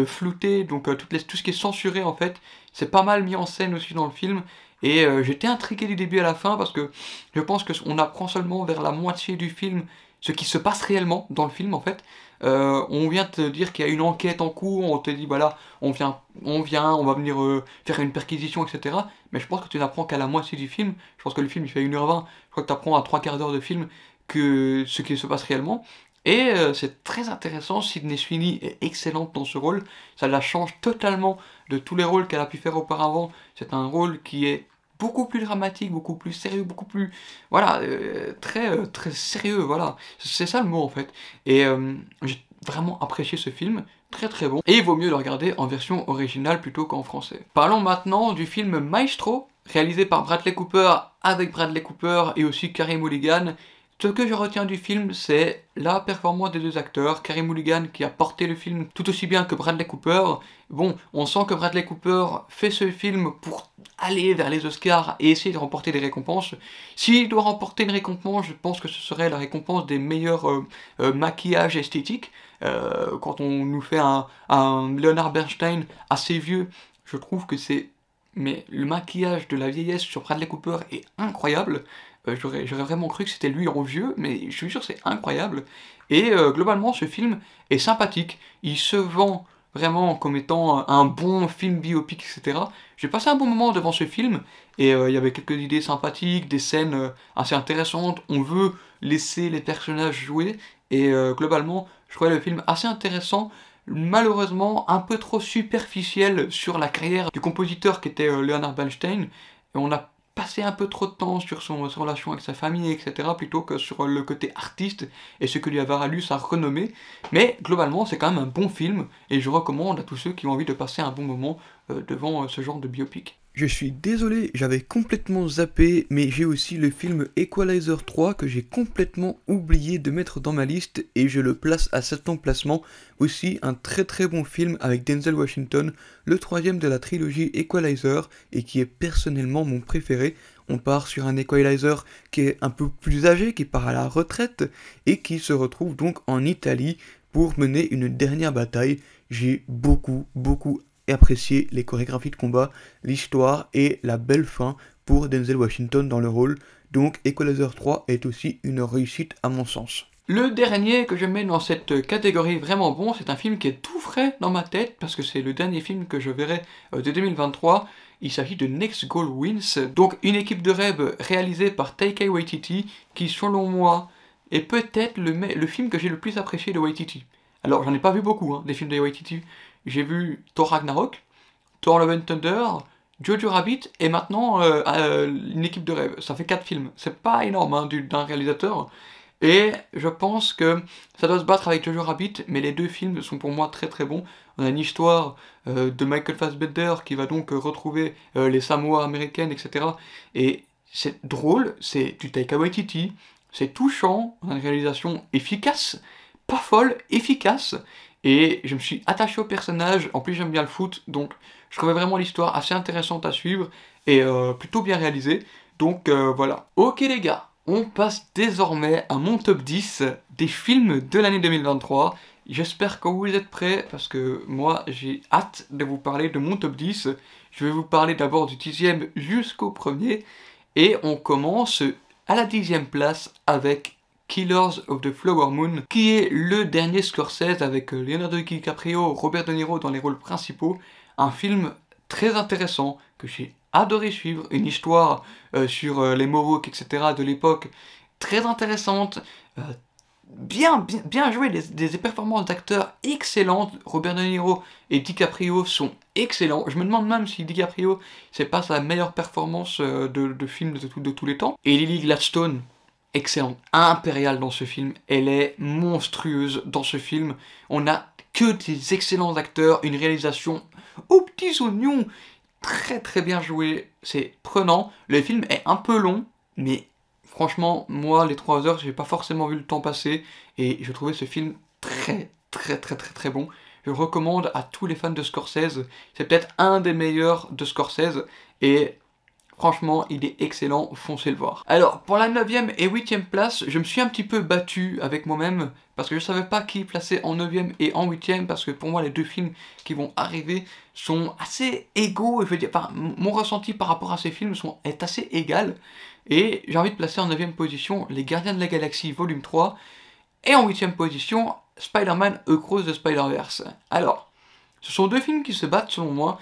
floutées, donc tout ce qui est censuré en fait, c'est pas mal mis en scène aussi dans le film, et j'étais intrigué du début à la fin, parce que je pense qu'on apprend seulement vers la moitié du film ce qui se passe réellement dans le film en fait. On vient te dire qu'il y a une enquête en cours, on te dit voilà, on va venir faire une perquisition, etc. Mais je pense que tu n'apprends qu'à la moitié du film. Je pense que le film il fait 1h20, je crois que tu apprends à 3/4 d'heure de film que ce qui se passe réellement. Et c'est très intéressant, Sydney Sweeney est excellente dans ce rôle, ça la change totalement de tous les rôles qu'elle a pu faire auparavant. C'est un rôle qui est beaucoup plus dramatique, beaucoup plus sérieux, beaucoup plus... Voilà, très sérieux, voilà. C'est ça le mot en fait. Et j'ai vraiment apprécié ce film, très bon. Et il vaut mieux le regarder en version originale plutôt qu'en français. Parlons maintenant du film Maestro, réalisé par Bradley Cooper, avec Bradley Cooper et aussi Carey Mulligan. Ce que je retiens du film, c'est la performance des deux acteurs, Carey Mulligan qui a porté le film tout aussi bien que Bradley Cooper. Bon, on sent que Bradley Cooper fait ce film pour aller vers les Oscars et essayer de remporter des récompenses. S'il doit remporter une récompense, je pense que ce serait la récompense des meilleurs maquillages esthétiques. Quand on nous fait un Leonard Bernstein assez vieux, je trouve que c'est... Mais le maquillage de la vieillesse sur Bradley Cooper est incroyable. J'aurais vraiment cru que c'était lui en vieux, mais je suis sûr que c'est incroyable. Et globalement, ce film est sympathique. Il se vend vraiment comme étant un bon film biopic, etc. J'ai passé un bon moment devant ce film, et il y avait quelques idées sympathiques, des scènes assez intéressantes. On veut laisser les personnages jouer, et globalement, je trouvais le film assez intéressant. Malheureusement, un peu trop superficiel sur la carrière du compositeur qui était Leonard Bernstein. Et on a passé un peu trop de temps sur sa relation avec sa famille, etc., plutôt que sur le côté artiste et ce que lui avait valu sa renommée. Mais globalement, c'est quand même un bon film, et je recommande à tous ceux qui ont envie de passer un bon moment devant ce genre de biopic. Je suis désolé, j'avais complètement zappé, mais j'ai aussi le film Equalizer 3 que j'ai complètement oublié de mettre dans ma liste et je le place à 7e placement. Aussi un très bon film avec Denzel Washington, le 3e de la trilogie Equalizer et qui est personnellement mon préféré. On part sur un Equalizer qui est un peu plus âgé, qui part à la retraite et qui se retrouve donc en Italie pour mener une dernière bataille. J'ai beaucoup apprécié les chorégraphies de combat, l'histoire et la belle fin pour Denzel Washington dans le rôle. Donc Equalizer 3 est aussi une réussite à mon sens. Le dernier que je mets dans cette catégorie vraiment bon, c'est un film qui est tout frais dans ma tête, parce que c'est le dernier film que je verrai de 2023. Il s'agit de Next Goal Wins, donc une équipe de rêve réalisée par Taika Waititi, qui selon moi est peut-être le film que j'ai le plus apprécié de Waititi. Alors j'en ai pas vu beaucoup, des films de Waititi. J'ai vu Thor Ragnarok, Thor Love and Thunder, Jojo Rabbit, et maintenant une équipe de rêve. Ça fait 4 films. C'est pas énorme d'un réalisateur. Et je pense que ça doit se battre avec Jojo Rabbit, mais les deux films sont pour moi très bons. On a une histoire de Michael Fassbender qui va donc retrouver les Samoa américaines, etc. Et c'est drôle, c'est du Taika Waititi, c'est touchant, on a une réalisation efficace, pas folle, efficace. Et je me suis attaché au personnage, en plus j'aime bien le foot, donc je trouvais vraiment l'histoire assez intéressante à suivre, et plutôt bien réalisée, donc voilà. Ok les gars, on passe désormais à mon top 10 des films de l'année 2023, j'espère que vous êtes prêts, parce que moi j'ai hâte de vous parler de mon top 10, je vais vous parler d'abord du 10e jusqu'au 1er, Et on commence à la 10e place avec Killers of the Flower Moon, qui est le dernier Scorsese avec Leonardo DiCaprio, Robert De Niro dans les rôles principaux. Un film très intéressant que j'ai adoré suivre, une histoire sur les Mohawks, etc. de l'époque, très intéressante, bien joué, des performances d'acteurs excellentes. Robert De Niro et DiCaprio sont excellents. Je me demande même si DiCaprio, c'est pas sa meilleure performance de film de tous les temps. Et Lily Gladstone, excellente, impériale dans ce film. Elle est monstrueuse dans ce film. On a que des excellents acteurs, une réalisation aux petits oignons, très bien joué. C'est prenant. Le film est un peu long, mais franchement, moi, les 3 heures, j'ai pas forcément vu le temps passer, et je trouvais ce film très bon. Je le recommande à tous les fans de Scorsese. C'est peut-être un des meilleurs de Scorsese, et franchement, il est excellent, foncez le voir. Alors, pour la 9e et 8e place, je me suis un petit peu battu avec moi-même, parce que je savais pas qui placer en 9e et en 8e, parce que pour moi, les deux films qui vont arriver sont assez égaux, je veux dire, enfin, mon ressenti par rapport à ces films est assez égal, et j'ai envie de placer en 9e position Les Gardiens de la Galaxie Volume 3, et en 8e position, Spider-Man Across the Spider-Verse. Alors, ce sont deux films qui se battent selon moi.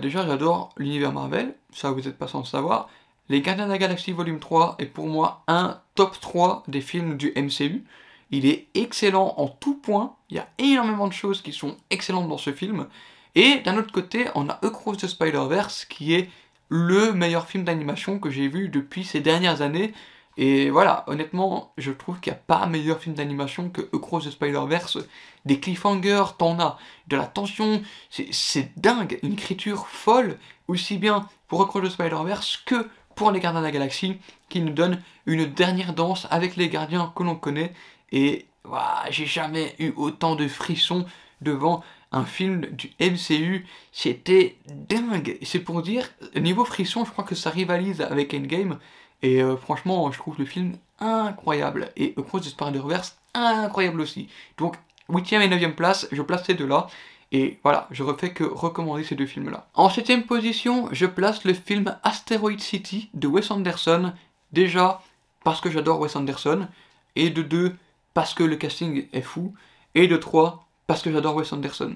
Déjà, j'adore l'univers Marvel, ça vous n'êtes pas sans le savoir. Les Gardiens de la Galaxie Volume 3 est pour moi un top 3 des films du MCU. Il est excellent en tout point, il y a énormément de choses qui sont excellentes dans ce film. Et d'un autre côté, on a Across the Spider-Verse qui est le meilleur film d'animation que j'ai vu depuis ces dernières années. Et voilà, honnêtement, je trouve qu'il n'y a pas meilleur film d'animation que Across the Spider-Verse. Des cliffhangers, t'en as, de la tension, c'est dingue, une écriture folle, aussi bien pour Across the Spider-Verse que pour les Gardiens de la Galaxie, qui nous donne une dernière danse avec les gardiens que l'on connaît. Et voilà, j'ai jamais eu autant de frissons devant un film du MCU, c'était dingue. C'est pour dire, niveau frisson, je crois que ça rivalise avec Endgame. Et franchement, je trouve le film incroyable. Et Across the Spider-Verse, incroyable aussi. Donc, 8e et 9e place, je place ces deux-là. Et voilà, je refais que recommander ces deux films-là. En 7e position, je place le film Asteroid City de Wes Anderson. Déjà, parce que j'adore Wes Anderson. Et de 2, parce que le casting est fou. Et de 3, parce que j'adore Wes Anderson.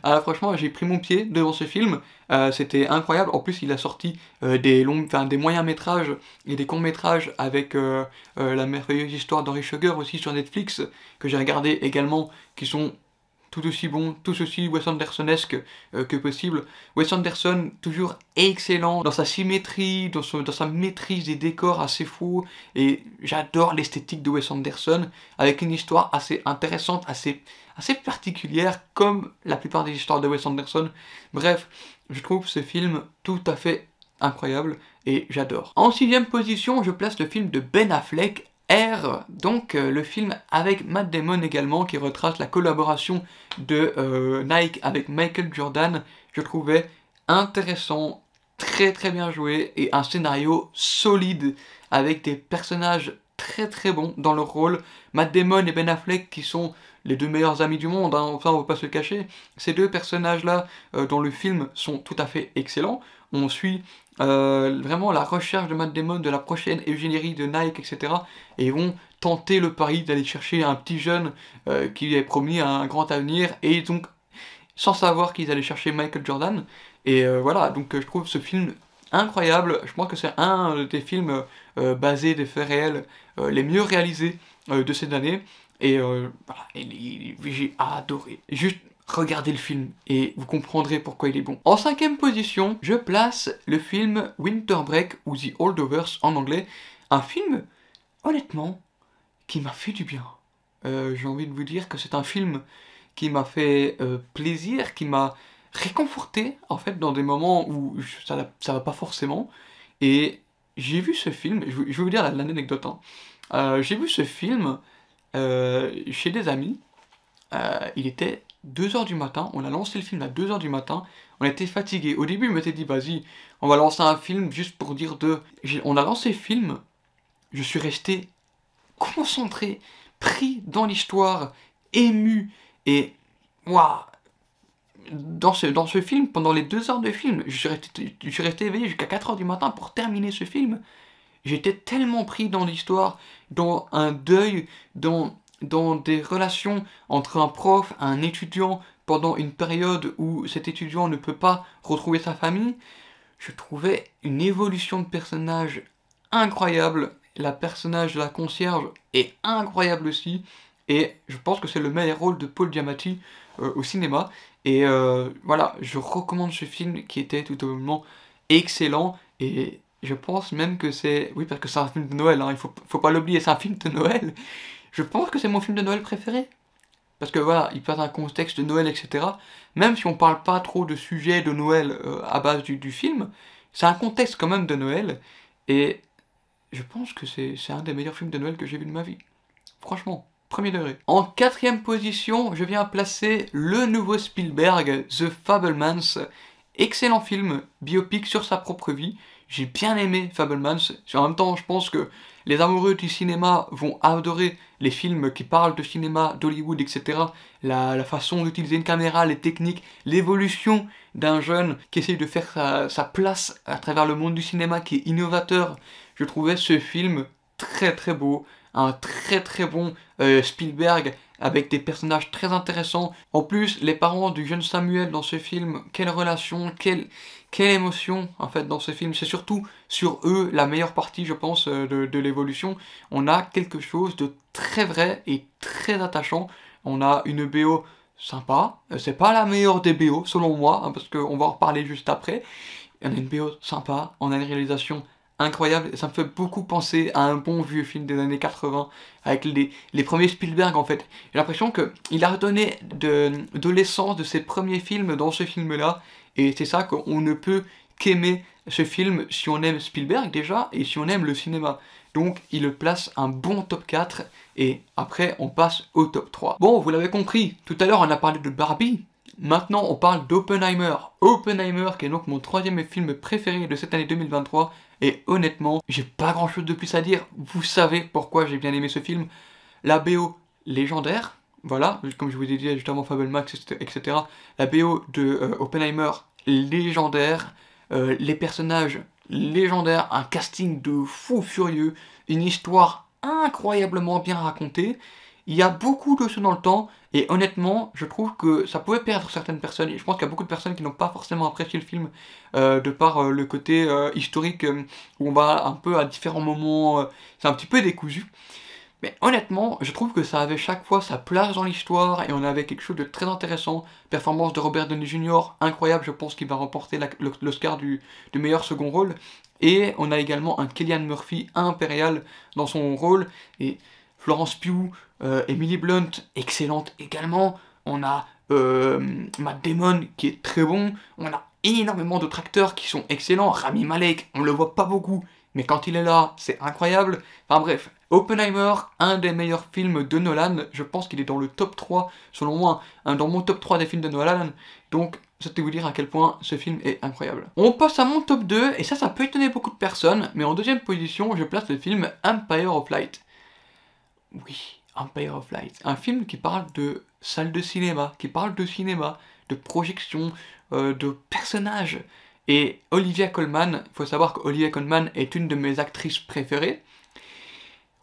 Alors franchement, j'ai pris mon pied devant ce film, c'était incroyable. En plus, il a sorti des moyens métrages et des courts métrages avec la merveilleuse histoire d'Henry Sugar aussi sur Netflix, que j'ai regardé également, qui sont tout aussi bons, tout aussi Wes Andersonesque que possible. Wes Anderson, toujours excellent dans sa symétrie, dans sa maîtrise des décors assez fous, et j'adore l'esthétique de Wes Anderson, avec une histoire assez intéressante, assez particulière, comme la plupart des histoires de Wes Anderson. Bref, je trouve ce film tout à fait incroyable, et j'adore. En 6e position, je place le film de Ben Affleck, R, donc le film avec Matt Damon également, qui retrace la collaboration de Nike avec Michael Jordan. Je trouvais intéressant, très bien joué, et un scénario solide, avec des personnages très bons dans leur rôle. Matt Damon et Ben Affleck qui sont les deux meilleurs amis du monde, hein, enfin on va pas se le cacher. Ces deux personnages-là dans le film sont tout à fait excellents. On suit vraiment la recherche de Matt Damon de la prochaine ingénierie de Nike, etc. Et ils vont tenter le pari d'aller chercher un petit jeune qui est promis un grand avenir, et donc sans savoir qu'ils allaient chercher Michael Jordan. Et voilà, donc je trouve ce film incroyable. Je pense que c'est un des films basés des faits réels les mieux réalisés de cette année. Et voilà, j'ai adoré. Juste regardez le film et vous comprendrez pourquoi il est bon. En 5e position, je place le film Winter Break ou The Holdovers en anglais. Un film, honnêtement, qui m'a fait du bien. J'ai envie de vous dire que c'est un film qui m'a fait plaisir, qui m'a réconforté en fait dans des moments où ça va pas forcément. Et j'ai vu ce film, je vais vous dire l'anecdote, hein. J'ai vu ce film chez des amis. Il était 2h du matin, on a lancé le film à 2h du matin, on était fatigué. Au début, je m'étais dit, vas-y, on va lancer un film juste pour dire de... On a lancé le film, je suis resté concentré, pris dans l'histoire, ému, et waouh, dans ce film, pendant les 2 heures de film, je suis resté éveillé jusqu'à 4 heures du matin pour terminer ce film. J'étais tellement pris dans l'histoire, dans un deuil, dans des relations entre un prof, un étudiant, pendant une période où cet étudiant ne peut pas retrouver sa famille. Je trouvais une évolution de personnage incroyable. La personnage de la concierge est incroyable aussi. Et je pense que c'est le meilleur rôle de Paul Giamatti au cinéma. Et voilà, je recommande ce film qui était tout simplement excellent. Et je pense même que c'est... Oui, parce que c'est un film de Noël, hein, il faut pas l'oublier, c'est un film de Noël. Je pense que c'est mon film de Noël préféré. Parce que voilà, il passe dans un contexte de Noël, etc. Même si on parle pas trop de sujets de Noël à base du film, c'est un contexte quand même de Noël. Et je pense que c'est un des meilleurs films de Noël que j'ai vu de ma vie. Franchement, premier degré. En 4ème position, je viens placer le nouveau Spielberg, The Fabelmans. Excellent film, biopic sur sa propre vie. J'ai bien aimé Fabelmans. En même temps, je pense que les amoureux du cinéma vont adorer les films qui parlent de cinéma, d'Hollywood, etc. La façon d'utiliser une caméra, les techniques, l'évolution d'un jeune qui essaye de faire sa place à travers le monde du cinéma, qui est innovateur. Je trouvais ce film très très beau, un très très bon Spielberg avec des personnages très intéressants. En plus, les parents du jeune Samuel dans ce film, quelle relation, quelle émotion en fait dans ce film. C'est surtout sur eux la meilleure partie, je pense, de l'évolution. On a quelque chose de très vrai et très attachant. On a une BO sympa. C'est pas la meilleure des BO selon moi, hein, parce qu'on va en reparler juste après. On a une BO sympa, on a une réalisation incroyable, ça me fait beaucoup penser à un bon vieux film des années 80, avec les premiers Spielberg en fait. J'ai l'impression qu'il a redonné de l'essence de ses premiers films dans ce film-là, et c'est ça qu'on ne peut qu'aimer ce film si on aime Spielberg déjà, et si on aime le cinéma. Donc il le place un bon top 4, et après on passe au top 3. Bon, vous l'avez compris, tout à l'heure on a parlé de Barbie. Maintenant, on parle d'Oppenheimer. Oppenheimer, qui est donc mon 3ème film préféré de cette année 2023. Et honnêtement, j'ai pas grand chose de plus à dire. Vous savez pourquoi j'ai bien aimé ce film. La BO légendaire, voilà, comme je vous ai dit juste avant Fabelmax, etc. La BO de Oppenheimer légendaire. Les personnages légendaires, un casting de fou furieux, une histoire incroyablement bien racontée. Il y a beaucoup de choses dans le temps, et honnêtement, je trouve que ça pouvait perdre certaines personnes, et je pense qu'il y a beaucoup de personnes qui n'ont pas forcément apprécié le film, de par le côté historique, où on va un peu à différents moments, c'est un petit peu décousu. Mais honnêtement, je trouve que ça avait chaque fois sa place dans l'histoire, et on avait quelque chose de très intéressant. Performance de Robert Downey Jr., incroyable, je pense qu'il va remporter l'Oscar du meilleur second rôle. Et on a également un Cillian Murphy impérial dans son rôle, et Florence Pugh, Emily Blunt, excellente également. On a Matt Damon qui est très bon. On a énormément d'autres acteurs qui sont excellents. Rami Malek, on le voit pas beaucoup, mais quand il est là, c'est incroyable. Enfin bref, Oppenheimer, un des meilleurs films de Nolan. Je pense qu'il est dans le top 3, selon moi, dans mon top 3 des films de Nolan. Donc, c'était vous dire à quel point ce film est incroyable. On passe à mon top 2, et ça peut étonner beaucoup de personnes, mais en 2ème position, je place le film Empire of Light. Oui, Empire of Light. Un film qui parle de salle de cinéma, qui parle de cinéma, de projection, de personnages. Et Olivia Colman, il faut savoir qu'Olivia Colman est une de mes actrices préférées.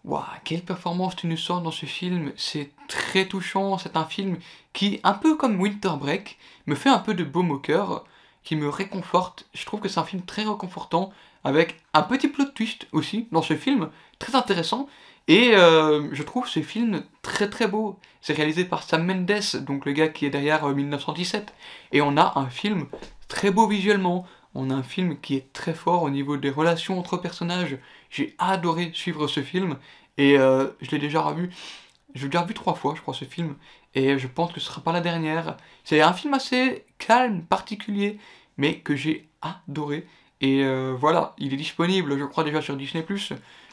Waouh, quelle performance tu nous sors dans ce film, c'est très touchant, c'est un film qui, un peu comme Winter Break, me fait un peu de baume au cœur, qui me réconforte. Je trouve que c'est un film très réconfortant, avec un petit plot twist aussi dans ce film, très intéressant. Et je trouve ce film très très beau. C'est réalisé par Sam Mendes, donc le gars qui est derrière 1917. Et on a un film très beau visuellement. On a un film qui est très fort au niveau des relations entre personnages. J'ai adoré suivre ce film. Et je l'ai déjà revu. Je l'ai déjà revu 3 fois, je crois, ce film. Et je pense que ce sera pas la dernière. C'est un film assez calme, particulier, mais que j'ai adoré. Et voilà, il est disponible, je crois, déjà sur Disney+.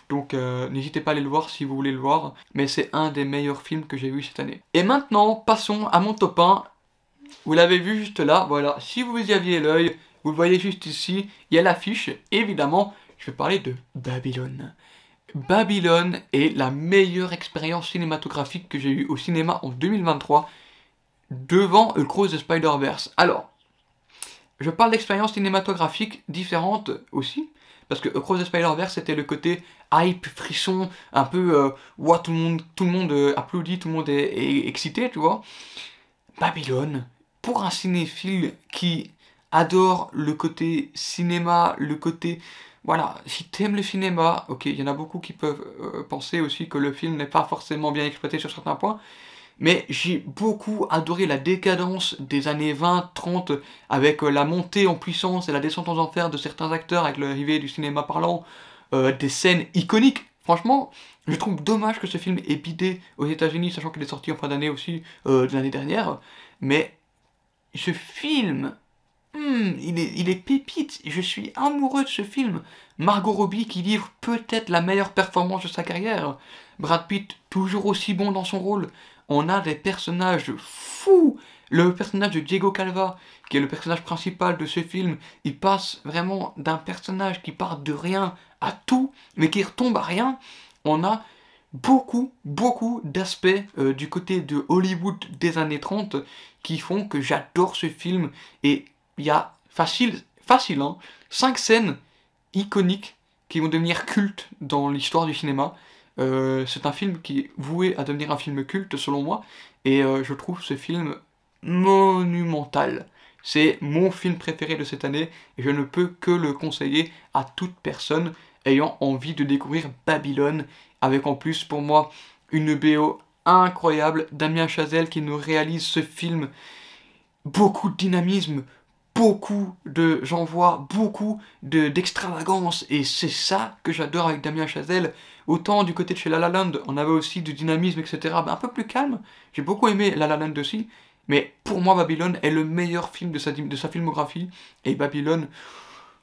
Donc n'hésitez pas à aller le voir si vous voulez le voir. Mais c'est un des meilleurs films que j'ai vu cette année. Et maintenant, passons à mon top 1. Vous l'avez vu juste là, voilà. Si vous y aviez l'œil, vous le voyez juste ici. Il y a l'affiche, évidemment. Je vais parler de Babylone. Babylone est la meilleure expérience cinématographique que j'ai eue au cinéma en 2023. devant Across the Spider-Verse. Alors, je parle d'expériences cinématographiques différentes aussi, parce que Across the Spider-Verse c'était le côté hype, frisson, un peu ouah, tout le monde applaudit, tout le monde est excité, tu vois. Babylone, pour un cinéphile qui adore le côté cinéma, le côté... Voilà, si t'aimes le cinéma, ok, il y en a beaucoup qui peuvent penser aussi que le film n'est pas forcément bien exploité sur certains points, mais j'ai beaucoup adoré la décadence des années 20-30 avec la montée en puissance et la descente aux enfers de certains acteurs avec l'arrivée du cinéma parlant, des scènes iconiques. Franchement, je trouve dommage que ce film ait bidé aux États-Unis, sachant qu'il est sorti en fin d'année aussi de l'année dernière, mais ce film... il est pépite, je suis amoureux de ce film. Margot Robbie qui livre peut-être la meilleure performance de sa carrière. Brad Pitt toujours aussi bon dans son rôle. On a des personnages fous. Le personnage de Diego Calva, qui est le personnage principal de ce film, il passe vraiment d'un personnage qui part de rien à tout, mais qui retombe à rien. On a beaucoup d'aspects du côté de Hollywood des années 30 qui font que j'adore ce film. Et il y a facile, hein, 5 scènes iconiques qui vont devenir cultes dans l'histoire du cinéma. C'est un film qui est voué à devenir un film culte selon moi, et je trouve ce film monumental. C'est mon film préféré de cette année, et je ne peux que le conseiller à toute personne ayant envie de découvrir Babylone, avec en plus pour moi une BO incroyable, Damien Chazelle qui nous réalise ce film, beaucoup de dynamisme, j'en vois beaucoup d'extravagance, et c'est ça que j'adore avec Damien Chazelle. Autant du côté de chez La La Land, on avait aussi du dynamisme, etc., un peu plus calme. J'ai beaucoup aimé La La Land aussi, mais pour moi Babylone est le meilleur film de sa filmographie, et Babylone,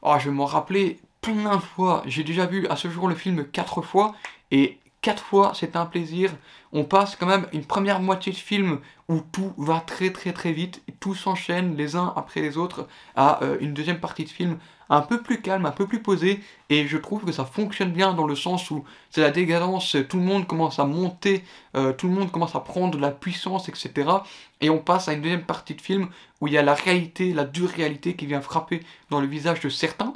oh, je vais m'en rappeler plein de fois. J'ai déjà vu à ce jour le film 4 fois, et 4 fois c'est un plaisir. On passe quand même une première moitié de film où tout va très vite, et tout s'enchaîne les uns après les autres, à une deuxième partie de film un peu plus calme, un peu plus posée, et je trouve que ça fonctionne bien dans le sens où c'est la décadence, tout le monde commence à monter, tout le monde commence à prendre de la puissance, etc. Et on passe à une deuxième partie de film où il y a la réalité, la dure réalité qui vient frapper dans le visage de certains,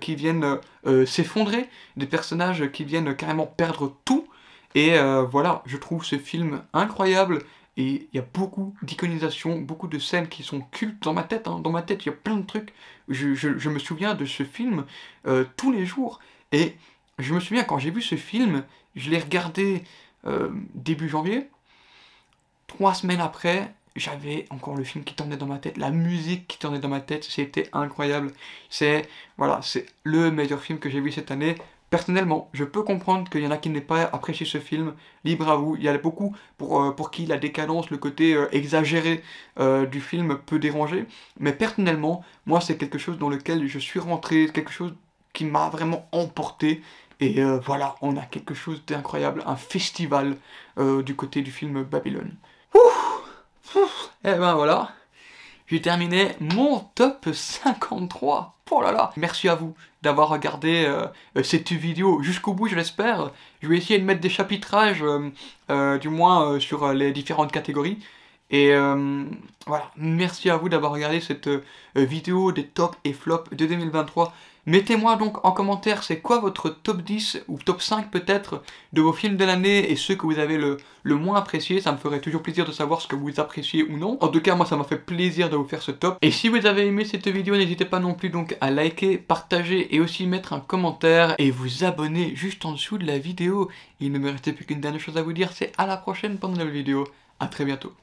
qui viennent s'effondrer, des personnages qui viennent carrément perdre tout. Et voilà, je trouve ce film incroyable, et il y a beaucoup d'iconisation, beaucoup de scènes qui sont cultes dans ma tête, hein. Dans ma tête, il y a plein de trucs, je me souviens de ce film tous les jours, et je me souviens quand j'ai vu ce film, je l'ai regardé début janvier, 3 semaines après, j'avais encore le film qui tournait dans ma tête, la musique qui tournait dans ma tête, c'était incroyable. Voilà, c'est le meilleur film que j'ai vu cette année. Personnellement, je peux comprendre qu'il y en a qui n'aient pas apprécié ce film, libre à vous. Il y a beaucoup pour qui la décadence, le côté exagéré du film peut déranger. Mais personnellement, moi c'est quelque chose dans lequel je suis rentré, quelque chose qui m'a vraiment emporté. Et voilà, on a quelque chose d'incroyable, un festival du côté du film Babylone. Et ben voilà, j'ai terminé mon top 53. Oh là là, merci à vous d'avoir regardé cette vidéo jusqu'au bout, je l'espère. Je vais essayer de mettre des chapitrages, du moins sur les différentes catégories. Et voilà, merci à vous d'avoir regardé cette vidéo des tops et flops de 2023. Mettez-moi donc en commentaire c'est quoi votre top 10 ou top 5 peut-être de vos films de l'année et ceux que vous avez le moins apprécié. Ça me ferait toujours plaisir de savoir ce que vous appréciez ou non. En tout cas moi ça m'a fait plaisir de vous faire ce top. Et si vous avez aimé cette vidéo, n'hésitez pas non plus donc à liker, partager et aussi mettre un commentaire et vous abonner juste en dessous de la vidéo. Il ne me restait plus qu'une dernière chose à vous dire, c'est à la prochaine pour une nouvelle vidéo. A très bientôt.